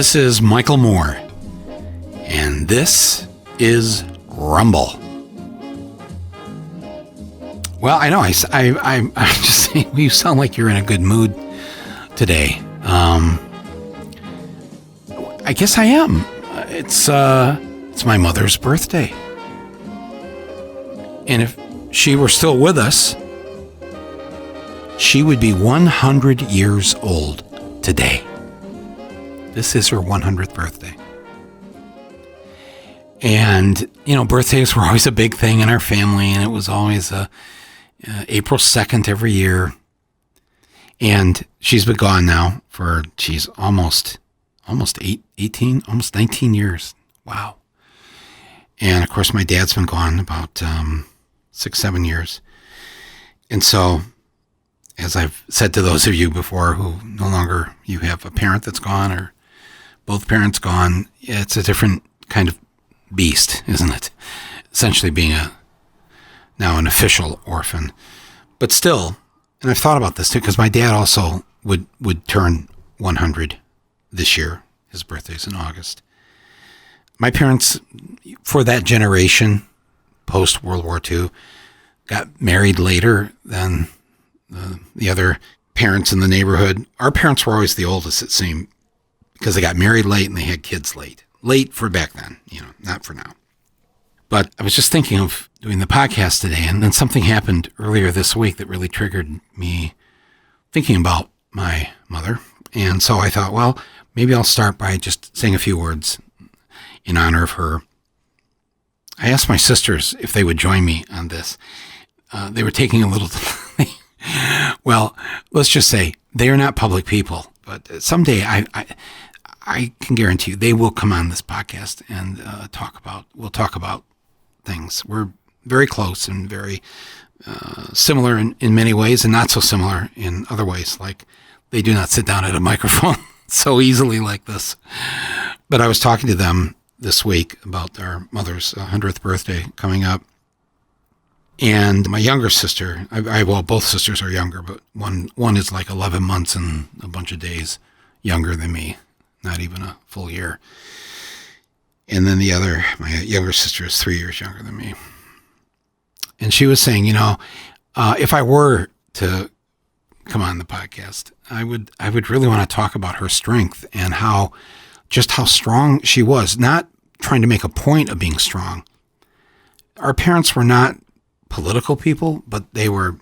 This is Michael Moore, and this is Rumble. Well, I know, I'm just saying, you sound like you're in a good mood today. I guess I am. It's my mother's birthday. And if she were still with us, she would be 100 years old today. This is her 100th birthday. And, you know, birthdays were always a big thing in our family, and it was always April 2nd every year. And she's been gone now for, almost 18, almost 19 years. Wow. And, of course, my dad's been gone about 6-7 years. And so, as I've said to those of you before who no longer, you have a parent that's gone or both parents gone, it's a different kind of beast, isn't it? Essentially being now an official orphan. But still, and I've thought about this too, because my dad also would turn 100 this year. His birthday's in August. My parents, for that generation, post World War II, got married later than the other parents in the neighborhood. Our parents were always the oldest, it seemed, because they got married late and they had kids late. Late for back then, not for now. But I was just thinking of doing the podcast today, and then something happened earlier this week that really triggered me thinking about my mother. And so I thought, well, maybe I'll start by just saying a few words in honor of her. I asked my sisters if they would join me on this. They were taking a little... Well, let's just say they are not public people, but someday I can guarantee you they will come on this podcast and we'll talk about things. We're very close and very similar in many ways, and not so similar in other ways. Like, they do not sit down at a microphone so easily like this. But I was talking to them this week about our mother's 100th birthday coming up. And my younger sister, well, both sisters are younger, but one is like 11 months and a bunch of days younger than me, not even a full year. And then the other, my younger sister, is 3 years younger than me. And she was saying, if I were to come on the podcast, I would really want to talk about her strength and how strong she was, not trying to make a point of being strong. Our parents were not political people, but they were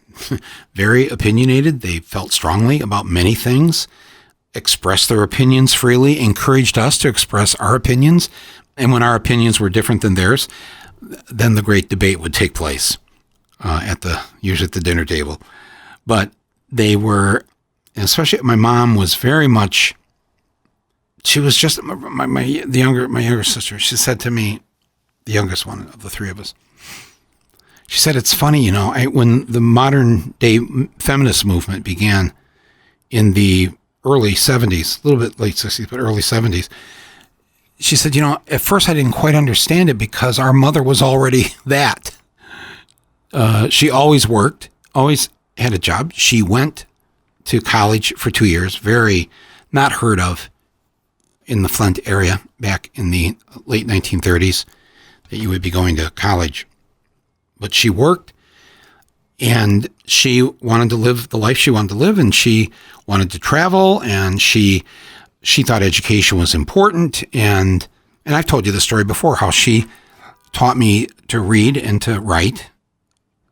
very opinionated. They felt strongly about many things, expressed their opinions freely, encouraged us to express our opinions. And when our opinions were different than theirs, then the great debate would take place usually at the dinner table. But they were, especially my mom was very much, she was just my younger sister. She said to me, the youngest one of the three of us, she said, it's funny, when the modern day feminist movement began in the early 70s, a little bit late 60s, but early 70s, she said, at first I didn't quite understand it because our mother was already that. She always worked, always had a job. She went to college for 2 years, very not heard of in the Flint area back in the late 1930s, that you would be going to college. But she worked, and she wanted to live the life she wanted to live, and she wanted to travel, and she thought education was important. And I've told you the story before, how she taught me to read and to write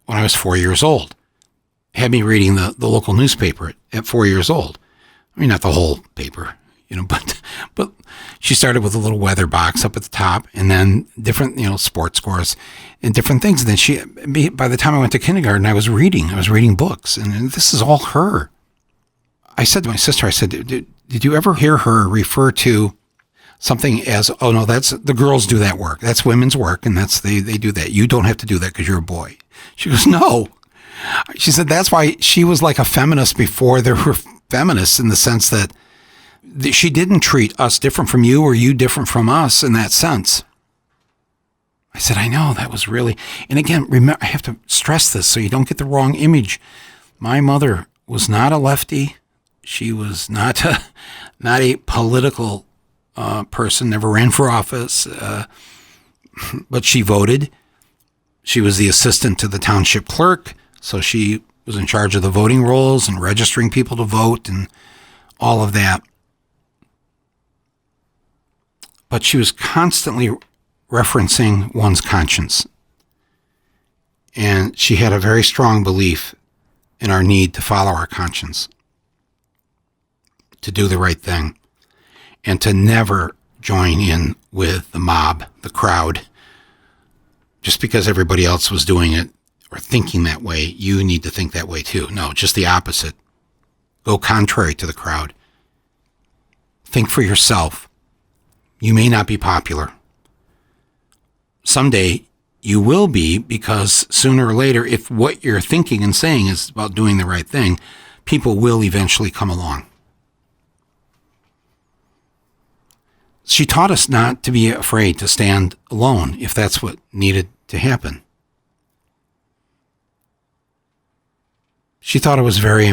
when I was 4 years old. Had me reading the local newspaper at 4 years old. I mean, not the whole paper, but she started with a little weather box up at the top, and then different, sports scores and different things. And then by the time I went to kindergarten, I was reading books, and this is all her. I said to my sister, did you ever hear her refer to something as, oh no, that's the girls do that work. That's women's work, and they do that. You don't have to do that because you're a boy. She goes, no. She said that's why she was like a feminist before there were feminists, in the sense that she didn't treat us different from you or you different from us in that sense. I said, I know, that was really, and again, remember, I have to stress this so you don't get the wrong image. My mother was not a lefty. She was not a political person, never ran for office, but she voted. She was the assistant to the township clerk, so she was in charge of the voting rolls and registering people to vote and all of that. But she was constantly referencing one's conscience. And she had a very strong belief in our need to follow our conscience, to do the right thing, and to never join in with the mob, the crowd. Just because everybody else was doing it or thinking that way, you need to think that way too. No, just the opposite. Go contrary to the crowd. Think for yourself. You may not be popular. Someday you will be, because sooner or later, if what you're thinking and saying is about doing the right thing, people will eventually come along. She taught us not to be afraid to stand alone if that's what needed to happen. She thought it was very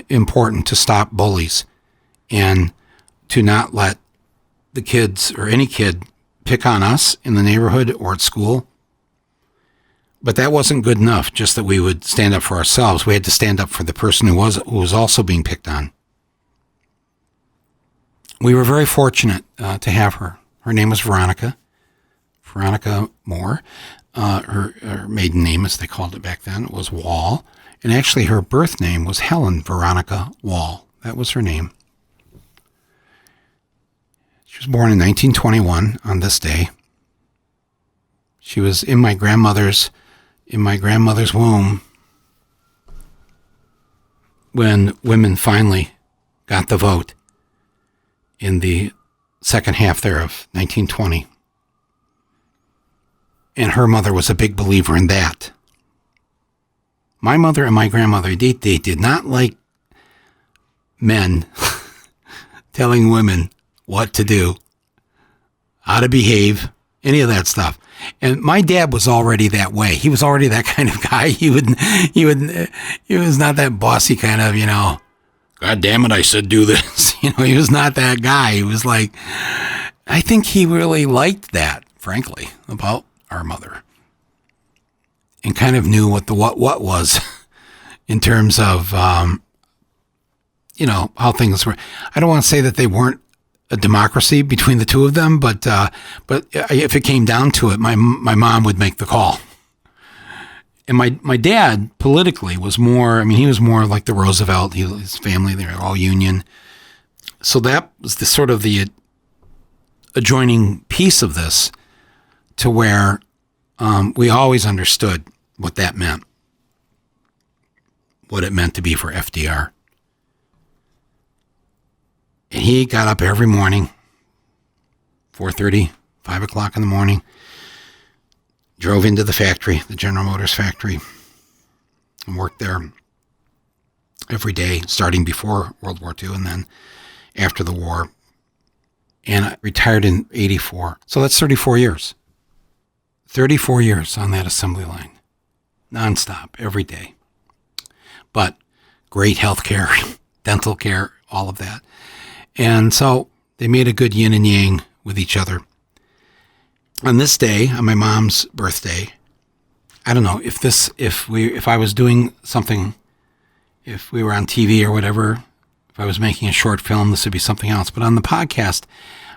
important to stop bullies and to not let the kids or any kid pick on us in the neighborhood or at school. But that wasn't good enough, just that we would stand up for ourselves. We had to stand up for the person who was also being picked on. We were very fortunate to have her. Her name was Veronica Moore. Her maiden name, as they called it back then, was Wall. And actually her birth name was Helen Veronica Wall. That was her name. She was born in 1921 on this day. She was in my grandmother's womb when women finally got the vote in the second half there of 1920. And her mother was a big believer in that. My mother and my grandmother, they did not like men telling women what to do, how to behave, any of that stuff. And my dad was already that way. He was already that kind of guy. He was not that bossy kind of, God damn it, I said do this. He was not that guy. He was like, I think he really liked that, frankly, about our mother. And kind of knew what the what was in terms of, how things were. I don't want to say that they weren't a democracy between the two of them, but if it came down to it, my mom would make the call. And my dad politically was more, he was more like the Roosevelt. His family, they were all Union. So that was the sort of the adjoining piece of this, to where we always understood what that meant, what it meant to be for FDR. And he got up every morning, 4:30, 5 o'clock in the morning, drove into the factory, the General Motors factory, and worked there every day, starting before World War II and then after the war. And I retired in 84. So that's 34 years. 34 years on that assembly line, nonstop, every day. But great health care, dental care, all of that. And so they made a good yin and yang with each other. On this day, on my mom's birthday, I don't know if I was doing something, if we were on TV or whatever, if I was making a short film, this would be something else. But on the podcast,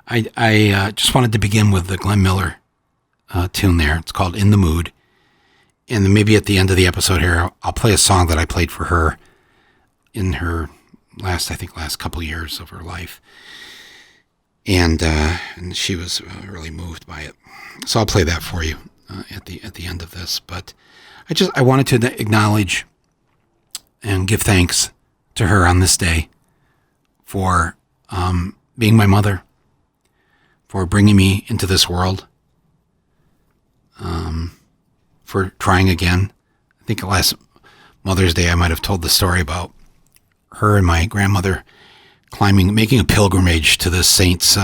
I just wanted to begin with the Glenn Miller tune there. It's called In the Mood. And then maybe at the end of the episode here, I'll play a song that I played for her in her last couple years of her life. And she was really moved by it. So I'll play that for you at the end of this. But I wanted to acknowledge and give thanks to her on this day for being my mother, for bringing me into this world, for trying again. I think last Mother's Day I might have told the story about her and my grandmother making a pilgrimage to the Saints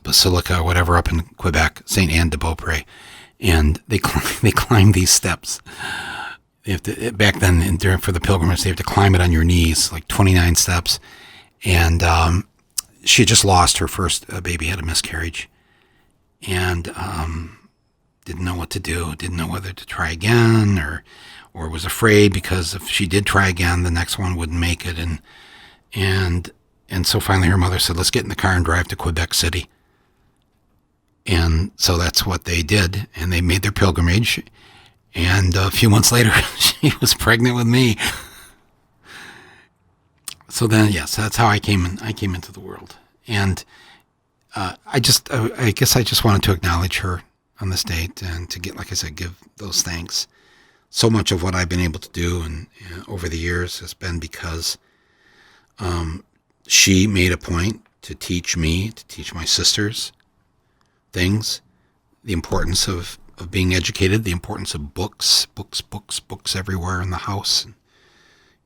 Basilica or whatever up in Quebec, Saint Anne de Beaupré, and they climb these steps. They have to, back then for the pilgrimage, they have to climb it on your knees, like 29 steps, and she had just lost her first baby, had a miscarriage, and didn't know what to do, didn't know whether to try again or was afraid because if she did try again, the next one wouldn't make it. And so finally her mother said, let's get in the car and drive to Quebec City. And so that's what they did. And they made their pilgrimage. And a few months later, she was pregnant with me. So then, yes, that's how I came into the world. And I guess I just wanted to acknowledge her on this date and to get, like I said, give those thanks. So much of what I've been able to do and over the years has been because she made a point to teach me, to teach my sisters things, the importance of being educated, the importance of books everywhere in the house,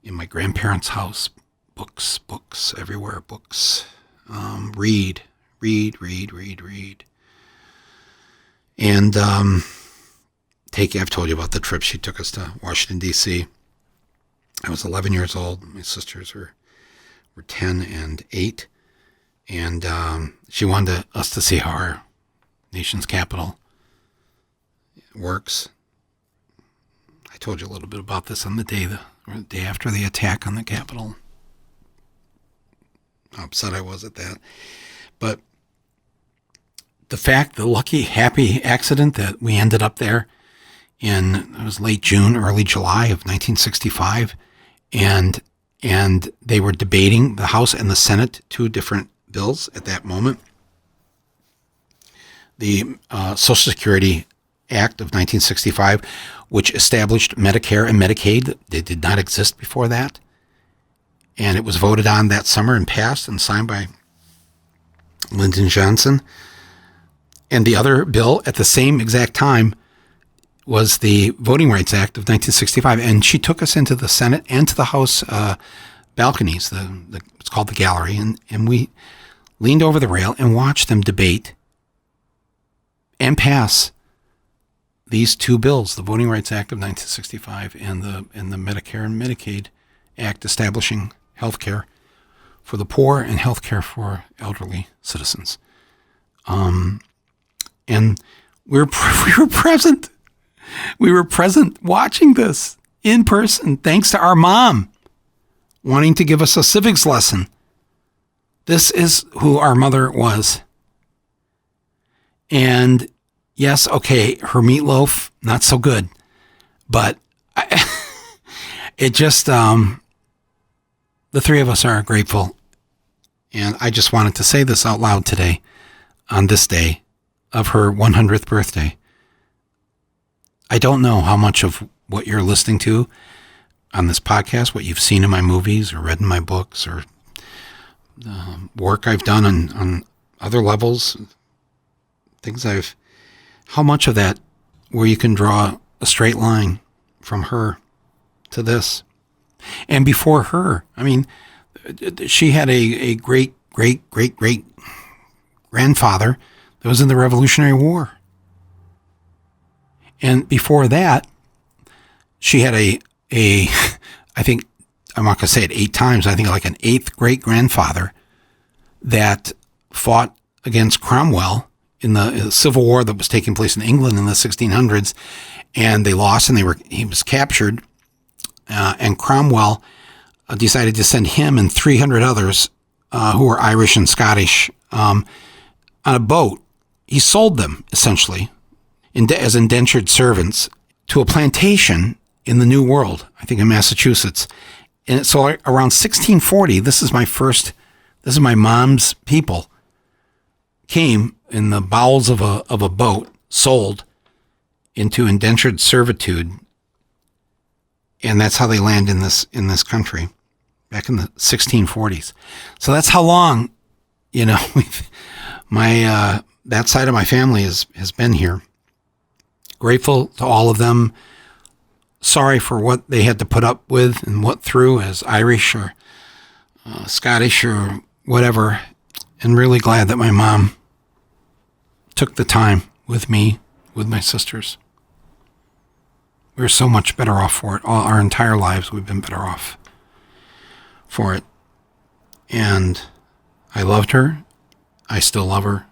in my grandparents' house, books everywhere, books. Read. And I've told you about the trip she took us to Washington, D.C. I was 11 years old. My sisters were 10 and 8. And she wanted us to see how our nation's capital works. I told you a little bit about this on the day after the attack on the Capitol. How upset I was at that. But the lucky, happy accident that we ended up there it was late June, early July of 1965, and they were debating the House and the Senate, two different bills at that moment. The Social Security Act of 1965, which established Medicare and Medicaid. They did not exist before that. And it was voted on that summer and passed and signed by Lyndon Johnson. And the other bill at the same exact time was the Voting Rights Act of 1965. And she took us into the Senate and to the House balconies, it's called the gallery. And we leaned over the rail and watched them debate and pass these two bills, the Voting Rights Act of 1965 and the Medicare and Medicaid Act establishing health care for the poor and health care for elderly citizens. And we were present. We were present watching this in person, thanks to our mom wanting to give us a civics lesson. This is who our mother was. And yes, okay, her meatloaf, not so good. But it just, the three of us are grateful. And I just wanted to say this out loud today, on this day of her 100th birthday. I don't know how much of what you're listening to on this podcast, what you've seen in my movies or read in my books or work I've done on other levels, how much of that where you can draw a straight line from her to this. And before her, I mean, she had a great grandfather that was in the Revolutionary War. And before that, she had I think, I'm not going to say it 8 times, I think like an 8th great grandfather that fought against Cromwell in the Civil War that was taking place in England in the 1600s, and they lost, and he was captured, and Cromwell decided to send him and 300 others who were Irish and Scottish on a boat. He sold them, essentially, as indentured servants to a plantation in the New World, I think in Massachusetts. And so around 1640, this is my mom's people, came in the bowels of a boat, sold into indentured servitude, and that's how they land in this country back in the 1640s. So that's how long, that side of my family has been here. Grateful to all of them. Sorry for what they had to put up with and what through as Irish or Scottish or whatever. And really glad that my mom took the time with me, with my sisters. We're so much better off for it. All our entire lives, we've been better off for it. And I loved her. I still love her.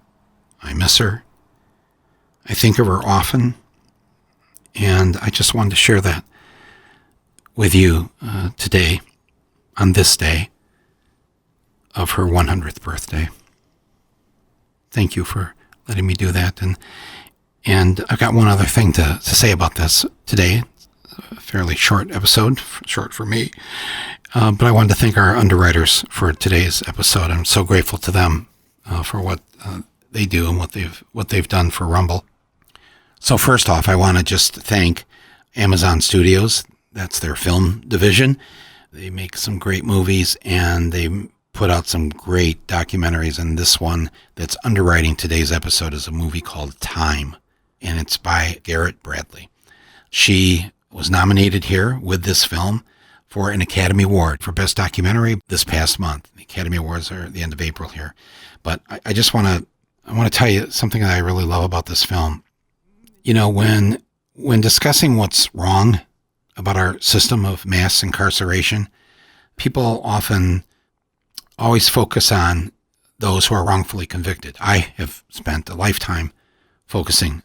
I miss her. I think of her often. And I just wanted to share that with you today, on this day of her 100th birthday. Thank you for letting me do that. And I've got one other thing to say about this today. A fairly short episode, short for me. But I wanted to thank our underwriters for today's episode. I'm so grateful to them for what they do and what they've done for Rumble. So first off, I want to just thank Amazon Studios. That's their film division. They make some great movies, and they put out some great documentaries. And this one that's underwriting today's episode is a movie called Time, and it's by Garrett Bradley. She was nominated here with this film for an Academy Award for Best Documentary this past month. The Academy Awards are at the end of April here. But I just want to tell you something that I really love about this film. You know, when discussing what's wrong about our system of mass incarceration, people often always focus on those who are wrongfully convicted. I have spent a lifetime focusing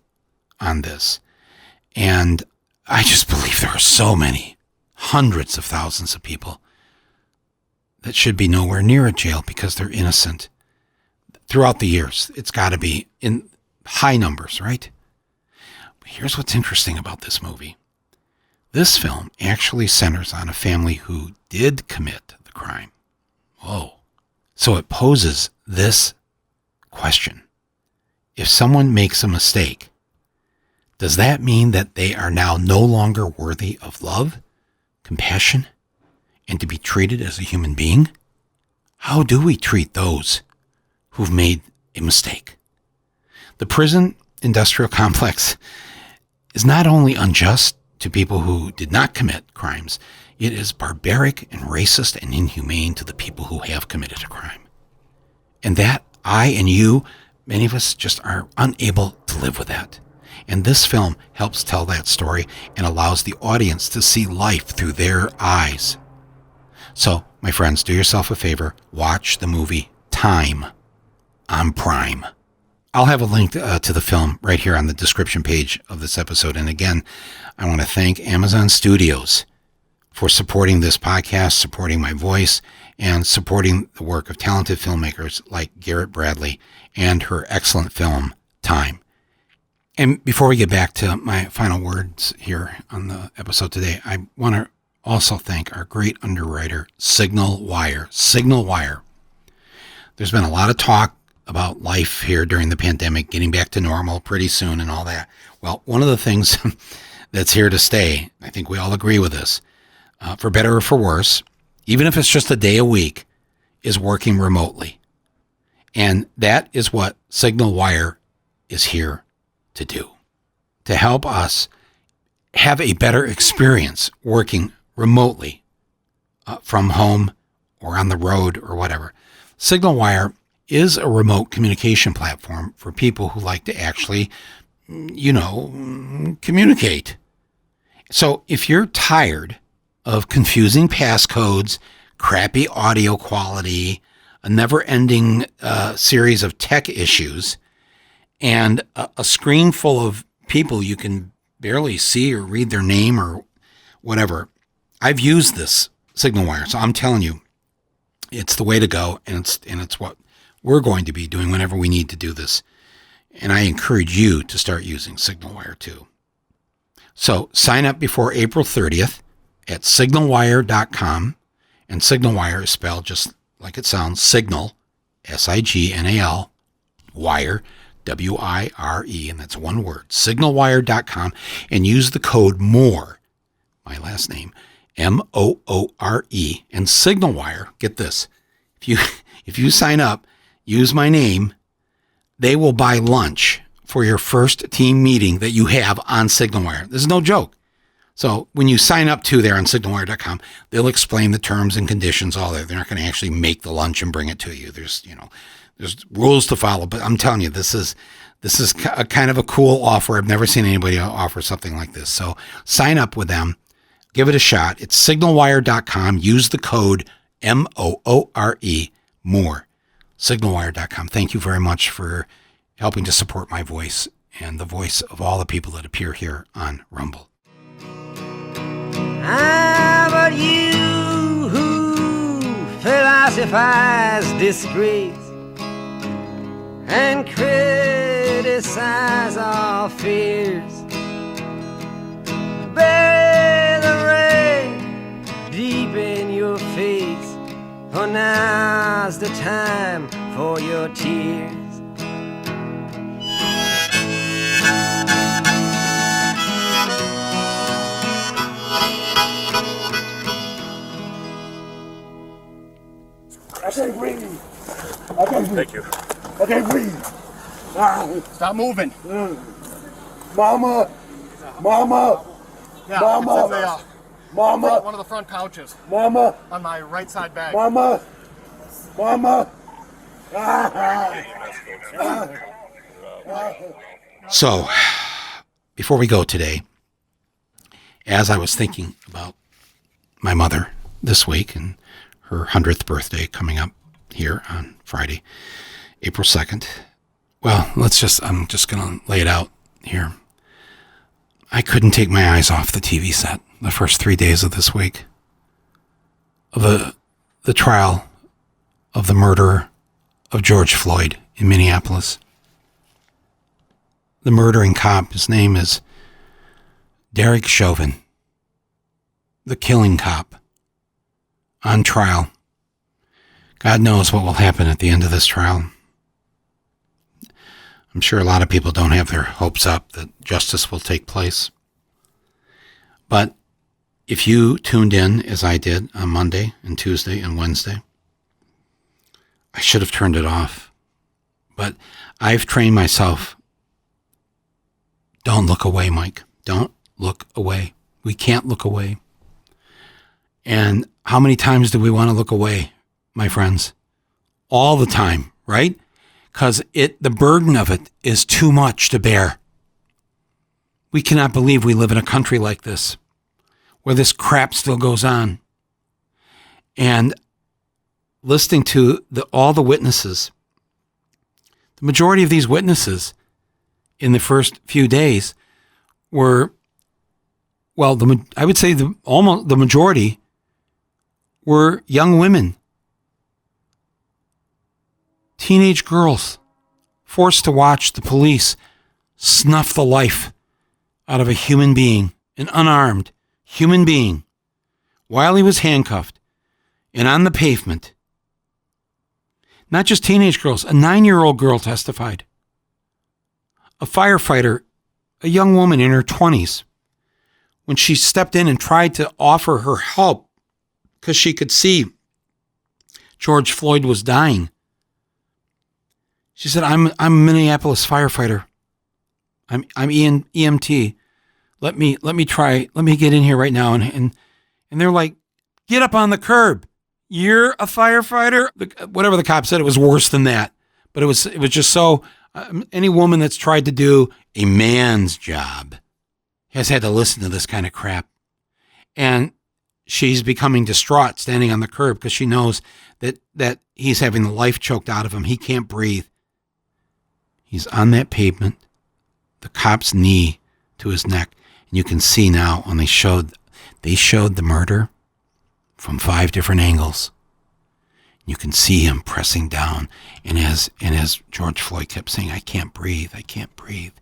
on this. And I just believe there are so many, hundreds of thousands of people that should be nowhere near a jail because they're innocent. Throughout the years, it's got to be in high numbers, right? But here's what's interesting about this movie. This film actually centers on a family who did commit the crime. Whoa. So it poses this question. If someone makes a mistake, does that mean that they are now no longer worthy of love, compassion, and to be treated as a human being? How do we treat those who've made a mistake? The prison industrial complex is not only unjust to people who did not commit crimes, it is barbaric and racist and inhumane to the people who have committed a crime. And that I and you, many of us just are unable to live with that. And this film helps tell that story and allows the audience to see life through their eyes. So, my friends, do yourself a favor. Watch the movie Time on Prime. I'll have a link to the film right here on the description page of this episode. And again, I want to thank Amazon Studios for supporting this podcast, supporting my voice, and supporting the work of talented filmmakers like Garrett Bradley and her excellent film, Time. And before we get back to my final words here on the episode today, I want to also thank our great underwriter, Signal Wire. Signal Wire. There's been a lot of talk about life here during the pandemic, getting back to normal pretty soon and all that. Well, one of the things that's here to stay, I think we all agree with this, for better or for worse, even if it's just a day a week, is working remotely. And that is what Signal Wire is here to do, to help us have a better experience working remotely from home or on the road or whatever. Signal Wire is a remote communication platform for people who like to actually, communicate. So if you're tired of confusing passcodes, crappy audio quality, a never-ending series of tech issues, and a screen full of people you can barely see or read their name or whatever, I've used this Signal Wire, so I'm telling you, it's the way to go, and it's what we're going to be doing whenever we need to do this. And I encourage you to start using Signal Wire too. So sign up before April 30th at signalwire.com, and Signal Wire is spelled just like it sounds, Signal, S-I-G-N-A-L, Wire, W-I-R-E, and that's one word, signalwire.com, and use the code MOORE, my last name, M-O-O-R-E, and Signal Wire, get this, if you sign up, use my name, they will buy lunch for your first team meeting that you have on Signal Wire. This is no joke. So when you sign up to there on signalwire.com, they'll explain the terms and conditions, all that. They're not going to actually make the lunch and bring it to you. There's rules to follow, but I'm telling you, this is a kind of a cool offer. I've never seen anybody offer something like this. So sign up with them, give it a shot. It's signalwire.com. Use the code MOORE, MOORE. signalwire.com. Thank you very much for helping to support my voice and the voice of all the people that appear here on Rumble. But you who philosophize disgrace and criticize all fears, bury the rain deep in your face, for now's the time for your tears. I can't breathe. I can't breathe. Thank you. I can't breathe. Stop moving. Mama. Mama. Yeah, Mama. it's in the, Mama. one of the front couches Mama. on my right side bag. Mama. Mama. So, before we go today, as I was thinking about my mother this week and her 100th birthday coming up here on Friday, April 2nd. Well, I'm just going to lay it out here. I couldn't take my eyes off the TV set the first 3 days of this week of the trial of the murder of George Floyd in Minneapolis. The murdering cop, his name is Derek Chauvin, the killing cop, on trial. God knows what will happen at the end of this trial. I'm sure a lot of people don't have their hopes up that justice will take place. But if you tuned in, as I did on Monday and Tuesday and Wednesday, I should have turned it off. But I've trained myself. Don't look away, Mike. Don't look away. We can't look away. And how many times do we want to look away, my friends? All the time, right? Because the burden of it is too much to bear. We cannot believe we live in a country like this, where this crap still goes on. And listening to all the witnesses, the majority of these witnesses in the first few days were, well, I would say almost the majority were young women, teenage girls, forced to watch the police snuff the life out of a human being, an unarmed human being, while he was handcuffed and on the pavement. Not just teenage girls, a 9-year-old girl testified. A firefighter, a young woman in her 20s, when she stepped in and tried to offer her help because she could see George Floyd was dying. She said, I'm a Minneapolis firefighter. I'm EMT. Let me get in here right now. And they're like, get up on the curb. You're a firefighter? Whatever the cop said, it was worse than that. But it was just so, any woman that's tried to do a man's job has had to listen to this kind of crap. And she's becoming distraught standing on the curb because she knows that he's having the life choked out of him. He can't breathe. He's on that pavement, the cop's knee to his neck. And you can see now when they showed the murder from 5 different angles. You can see him pressing down. And as George Floyd kept saying, I can't breathe, I can't breathe.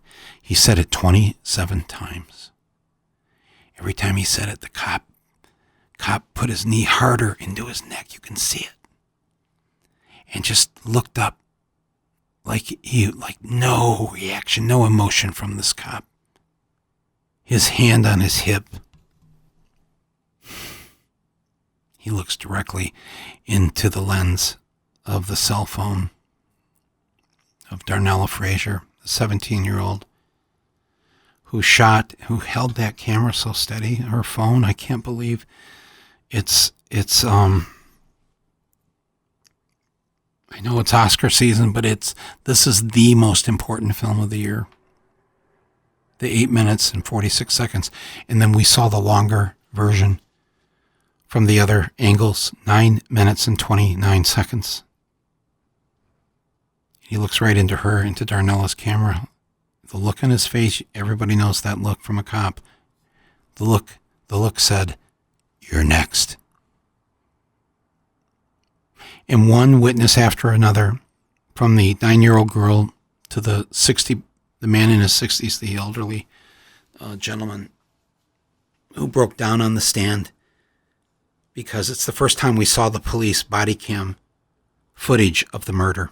He said it 27 times. Every time he said it, the cop put his knee harder into his neck. You can see it. And just looked up like no reaction, no emotion from this cop. His hand on his hip. He looks directly into the lens of the cell phone of Darnella Frazier, the 17-year-old who held that camera so steady, her phone. I can't believe it's I know it's Oscar season, but this is the most important film of the year. The 8 minutes and 46 seconds. And then we saw the longer version from the other angles, 9 minutes and 29 seconds. He looks right into her, into Darnella's camera. The look on his face, everybody knows that look from a cop. The look said, "You're next." And one witness after another, from the 9-year-old girl to the man in his 60s, the elderly gentleman who broke down on the stand, because it's the first time we saw the police body cam footage of the murder.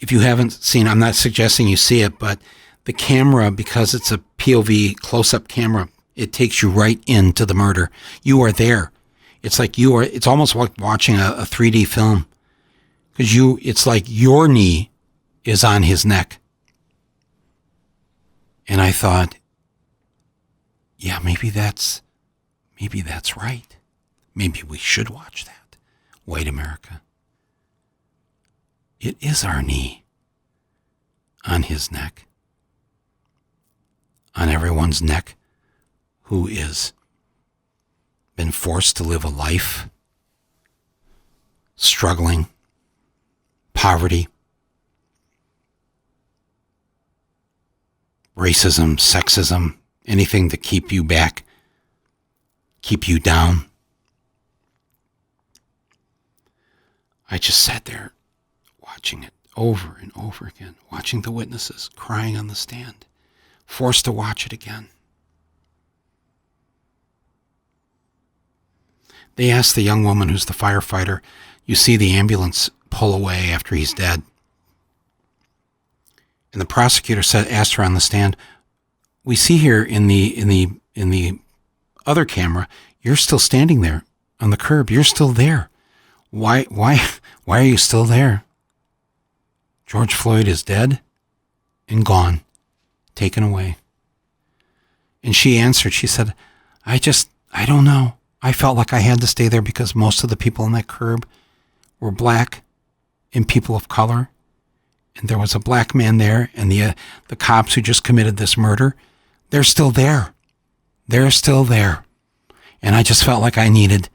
If you haven't seen, I'm not suggesting you see it, but the camera, because it's a POV close-up camera, it takes you right into the murder. You are there. It's almost like watching a 3D film, because it's like your knee is on his neck. And I thought, yeah, maybe that's right. Maybe we should watch that. White America. It is our knee on his neck, on everyone's neck who is been forced to live a life struggling, poverty, racism, sexism, anything to keep you back, keep you down. I just sat there watching it over and over again, watching the witnesses crying on the stand, forced to watch it again. They asked the young woman who's the firefighter, you see the ambulance pull away after he's dead. And the prosecutor asked her on the stand, we see here in the other camera, you're still standing there on the curb. You're still there. Why are you still there? George Floyd is dead and gone, taken away. And she answered, she said, I don't know. I felt like I had to stay there because most of the people on that curb were black and people of color. And there was a black man there, and the cops who just committed this murder, they're still there. They're still there. And I just felt like I needed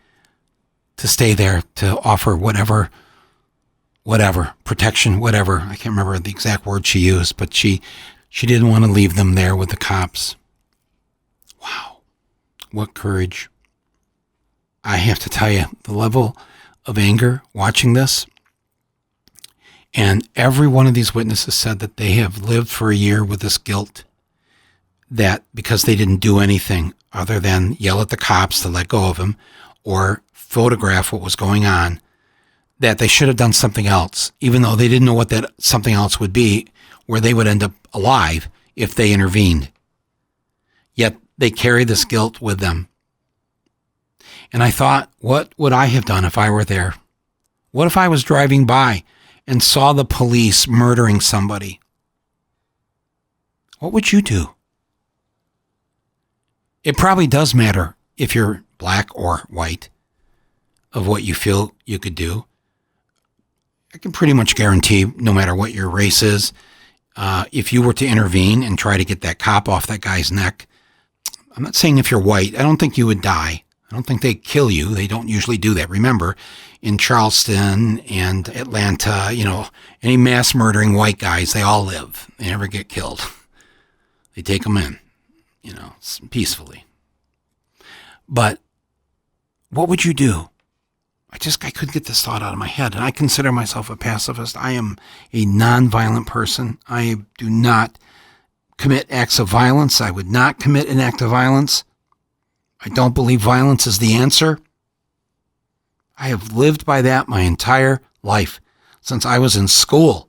to stay there to offer whatever, protection, whatever. I can't remember the exact word she used, but she didn't want to leave them there with the cops. Wow. What courage. I have to tell you, the level of anger watching this, and every one of these witnesses said that they have lived for a year with this guilt, that because they didn't do anything other than yell at the cops to let go of him or photograph what was going on, that they should have done something else, even though they didn't know what that something else would be, where they would end up alive if they intervened. Yet they carry this guilt with them. And I thought, what would I have done if I were there? What if I was driving by and saw the police murdering somebody? What would you do? It probably does matter if you're black or white of what you feel you could do. I can pretty much guarantee, no matter what your race is, if you were to intervene and try to get that cop off that guy's neck, I'm not saying if you're white, I don't think you would die. I don't think they kill you. They don't usually do that. Remember, in Charleston and Atlanta, any mass murdering white guys, they all live. They never get killed. They take them in, peacefully. But what would you do? I couldn't get this thought out of my head. And I consider myself a pacifist. I am a nonviolent person. I do not commit acts of violence. I would not commit an act of violence. I don't believe violence is the answer. I have lived by that my entire life, since I was in school.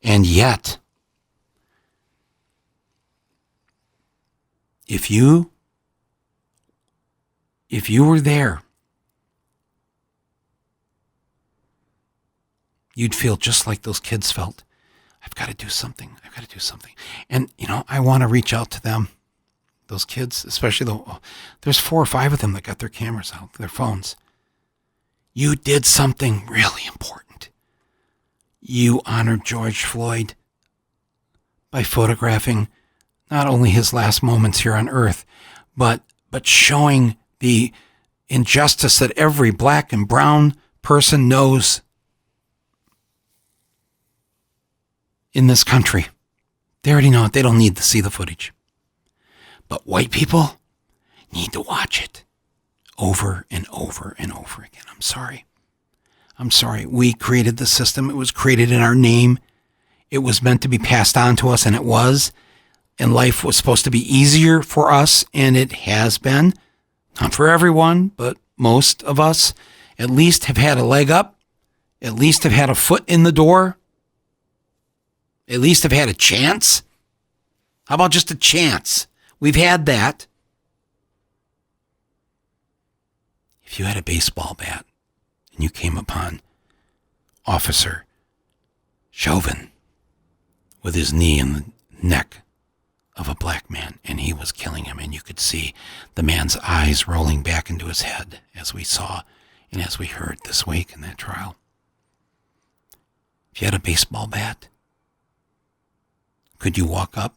And yet, if you were there, you'd feel just like those kids felt. I've got to do something. And, I want to reach out to them. Those kids, especially there's 4 or 5 of them that got their cameras out, their phones. You did something really important. You honored George Floyd by photographing not only his last moments here on earth, but showing the injustice that every black and brown person knows in this country. They already know it. They don't need to see the footage. But white people need to watch it over and over and over again. I'm sorry. We created the system. It was created in our name. It was meant to be passed on to us, and it was. And life was supposed to be easier for us, and it has been. Not for everyone, but most of us at least have had a leg up, at least have had a foot in the door, at least have had a chance. How about just a chance? We've had that. If you had a baseball bat and you came upon Officer Chauvin with his knee in the neck of a black man and he was killing him, and you could see the man's eyes rolling back into his head, as we saw and as we heard this week in that trial. If you had a baseball bat, could you walk up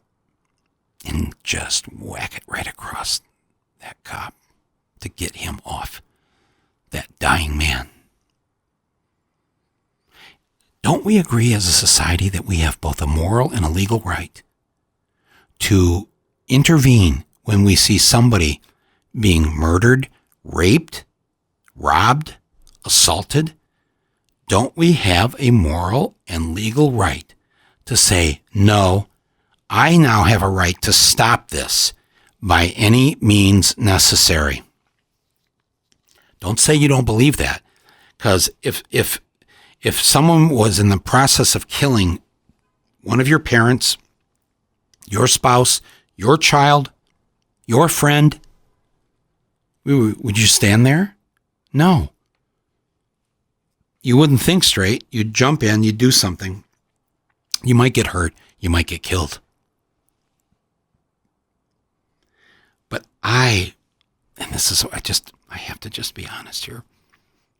and just whack it right across that cop to get him off that dying man? Don't we agree as a society that we have both a moral and a legal right to intervene when we see somebody being murdered, raped, robbed, assaulted? Don't we have a moral and legal right to say, no, I now have a right to stop this by any means necessary? Don't say you don't believe that, because if someone was in the process of killing one of your parents, your spouse, your child, your friend, would you stand there? No. You wouldn't think straight. You'd jump in, you'd do something. You might get hurt. You might get killed. But I have to just be honest here.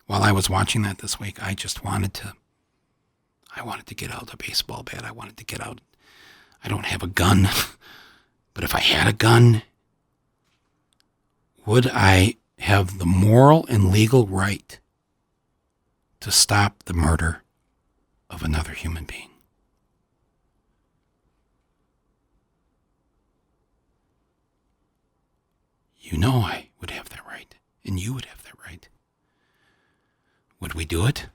While I was watching that this week, I wanted to get out the baseball bat. I wanted to get out. I don't have a gun, but if I had a gun, would I have the moral and legal right to stop the murder of another human being? You know I would have that right, and you would have that right. Would we do it?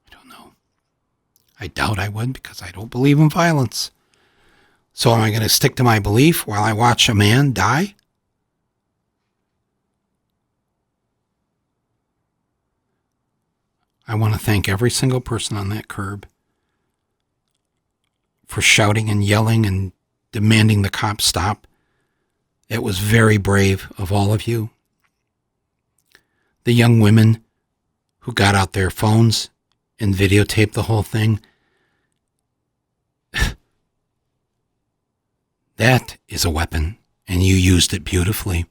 I don't know. I doubt I would, because I don't believe in violence. So am I going to stick to my belief while I watch a man die? I want to thank every single person on that curb for shouting and yelling and demanding the cops stop. It was very brave of all of you. The young women who got out their phones and videotaped the whole thing. That is a weapon, and you used it beautifully.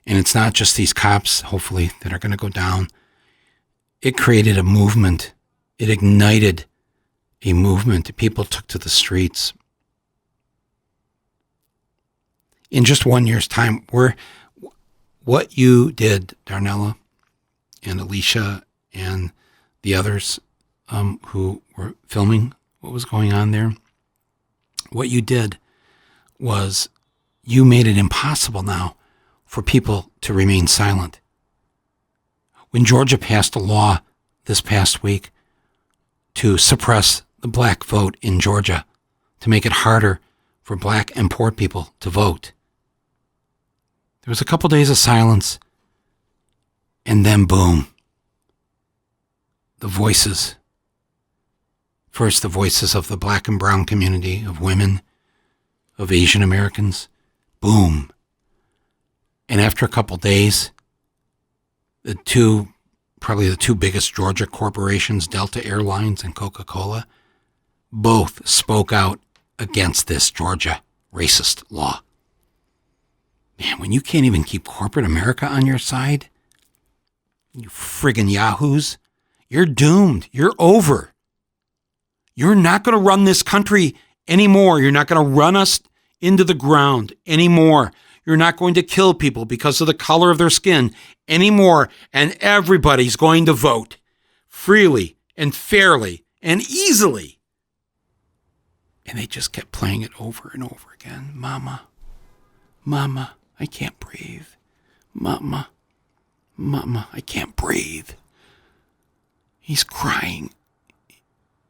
And it's not just these cops, hopefully, that are going to go down. It created a movement. It ignited a movement. People took to the streets. In just 1 year's time, what you did, Darnella and Alicia and the others who were filming what was going on there, what you did was you made it impossible now for people to remain silent. When Georgia passed a law this past week to suppress the black vote in Georgia, to make it harder for black and poor people to vote, there was a couple days of silence, and then boom, the voices. First, the voices of the black and brown community, of women, of Asian Americans. Boom. And after a couple days, probably the two biggest Georgia corporations, Delta Airlines and Coca-Cola, both spoke out against this Georgia racist law. Man, when you can't even keep corporate America on your side, you friggin' yahoos, you're doomed. You're over. You're not going to run this country anymore. You're not going to run us into the ground anymore. You're not going to kill people because of the color of their skin anymore. And everybody's going to vote freely and fairly and easily. And they just kept playing it over and over again. Mama, Mama, I can't breathe. Mama, Mama, I can't breathe. He's crying.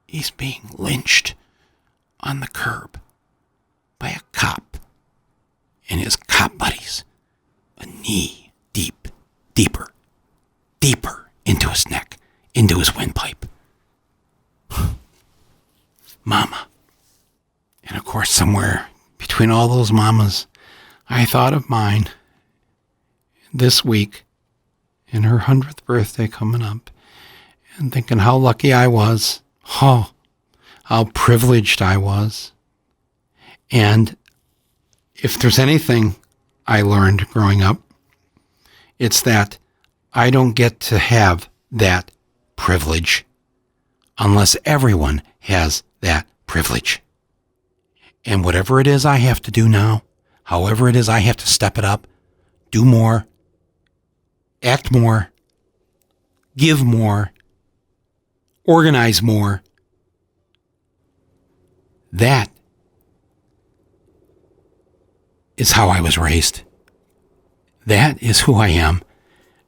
He's being lynched on the curb by a cop and his cop buddies. A knee deeper into his neck, into his windpipe. Mama. And of course, somewhere between all those mamas, I thought of mine this week and her 100th birthday coming up, and thinking how lucky I was, how privileged I was. And if there's anything I learned growing up, it's that I don't get to have that privilege unless everyone has that privilege. And whatever it is I have to do now, however it is I have to step it up, do more, act more, give more, organize more, that is how I was raised. That is who I am.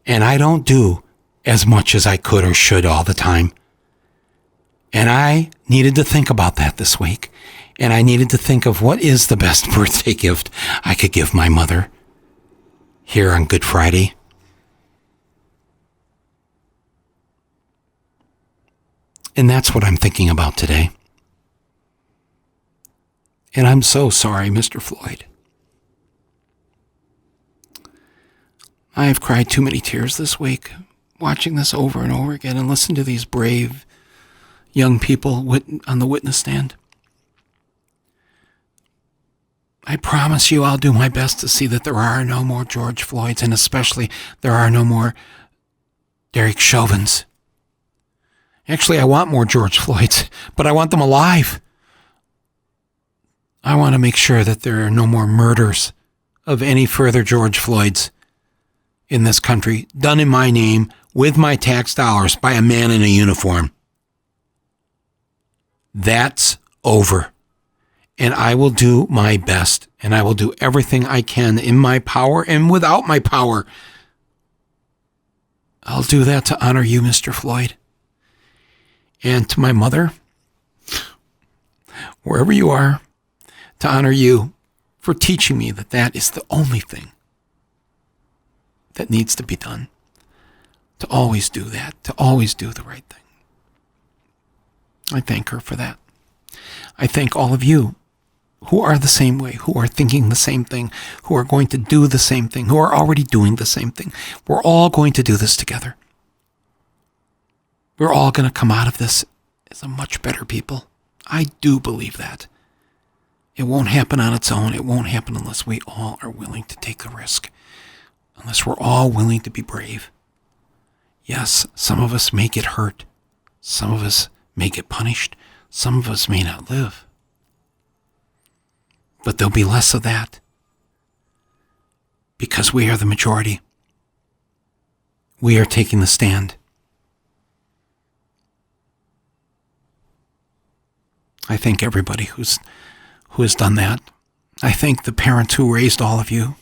And I don't do as much as I could or should all the time. And I needed to think about that this week. And I needed to think of what is the best birthday gift I could give my mother here on Good Friday. And that's what I'm thinking about today. And I'm so sorry, Mr. Floyd. I have cried too many tears this week, watching this over and over again and listening to these brave young people on the witness stand. I promise you I'll do my best to see that there are no more George Floyds, and especially there are no more Derek Chauvins. Actually, I want more George Floyds, but I want them alive. I want to make sure that there are no more murders of any further George Floyds in this country, done in my name, with my tax dollars, by a man in a uniform. That's over. And I will do my best, and I will do everything I can in my power and without my power. I'll do that to honor you, Mr. Floyd. And to my mother, wherever you are, to honor you for teaching me that that is the only thing that needs to be done. To always do that, to always do the right thing. I thank her for that. I thank all of you who are the same way, who are thinking the same thing, who are going to do the same thing, who are already doing the same thing. We're all going to do this together. We're all going to come out of this as a much better people. I do believe that. It won't happen on its own. It won't happen unless we all are willing to take the risk. Unless we're all willing to be brave. Yes, some of us may get hurt. Some of us may get punished. Some of us may not live. But there'll be less of that. Because we are the majority. We are taking the stand. I thank everybody who has done that. I thank the parents who raised all of you,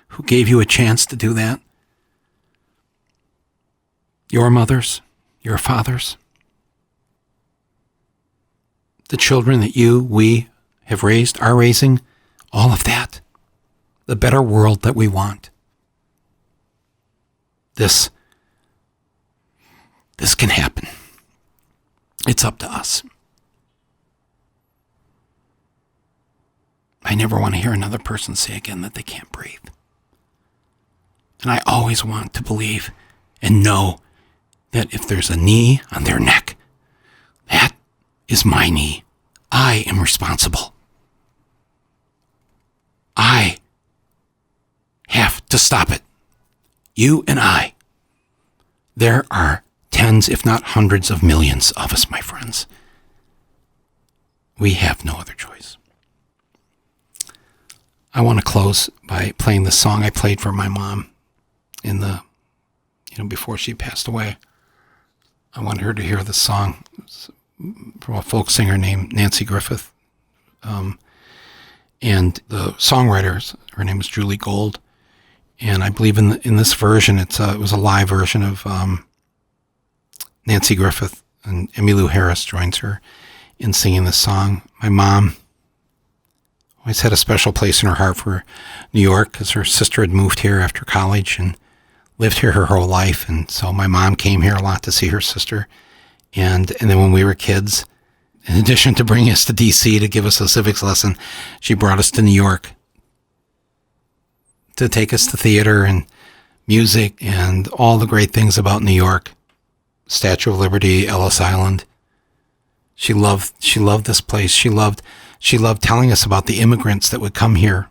who gave you a chance to do that. Your mothers, your fathers, the children that we have raised, are raising, all of that. The better world that we want. This can happen. It's up to us. I never want to hear another person say again that they can't breathe. And I always want to believe and know that if there's a knee on their neck, that is my knee. I am responsible. I have to stop it. You and I. There are tens, if not hundreds of millions of us, my friends. We have no other choice. I want to close by playing the song I played for my mom before she passed away. I wanted her to hear the song from a folk singer named Nancy Griffith. And the songwriter, her name was Julie Gold. And I believe in this version, it was a live version of Nancy Griffith, and Emmylou Harris joins her in singing this song. My mom always had a special place in her heart for New York because her sister had moved here after college and lived here her whole life. And so my mom came here a lot to see her sister. And then when we were kids, in addition to bringing us to D.C. to give us a civics lesson, she brought us to New York to take us to theater and music and all the great things about New York. Statue of Liberty, Ellis Island. She loved this place. She loved telling us about the immigrants that would come here.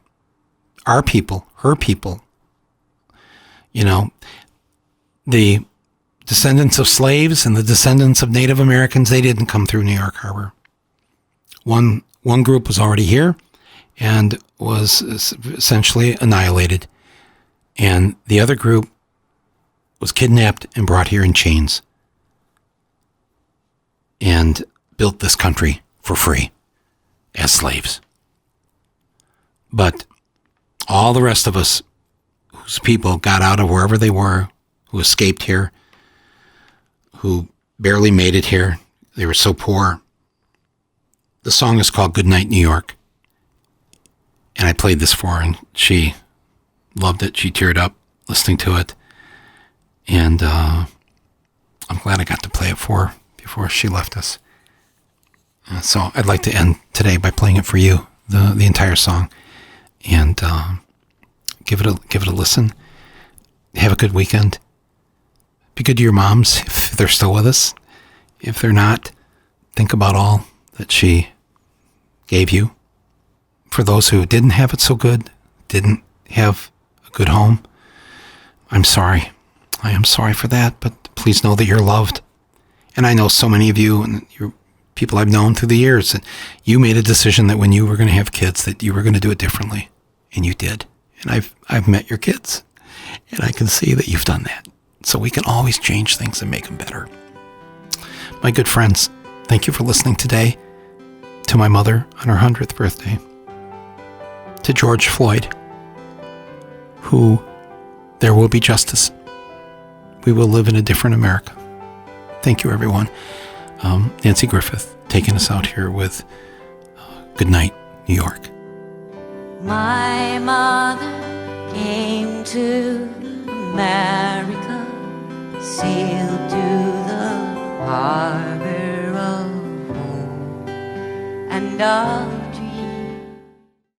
Our people, her people. You know, the descendants of slaves and the descendants of Native Americans, they didn't come through New York Harbor. One group was already here and was essentially annihilated. And the other group was kidnapped and brought here in chains and built this country for free as slaves. But all the rest of us whose people got out of wherever they were, who escaped here, who barely made it here, they were so poor. The song is called Goodnight, New York. And I played this for her, and she loved it. She teared up listening to it. And I'm glad I got to play it for her before she left us. So I'd like to end today by playing it for you, the entire song, and give it a listen. Have a good weekend. Be good to your moms if they're still with us. If they're not, think about all that she gave you. For those who didn't have it so good, didn't have a good home, I'm sorry. I am sorry for that, but please know that you're loved. And I know so many of you and you're people I've known through the years that you made a decision that when you were going to have kids that you were going to do it differently, and you did. And I've met your kids, and I can see that you've done that. So we can always change things and make them better. My good friends, thank you for listening today to my mother on her 100th birthday, to George Floyd, who there will be justice. We will live in a different America. Thank you, everyone. Nancy Griffith taking us out here with Good Night, New York. My mother came to America, sailed to the harbor of home, and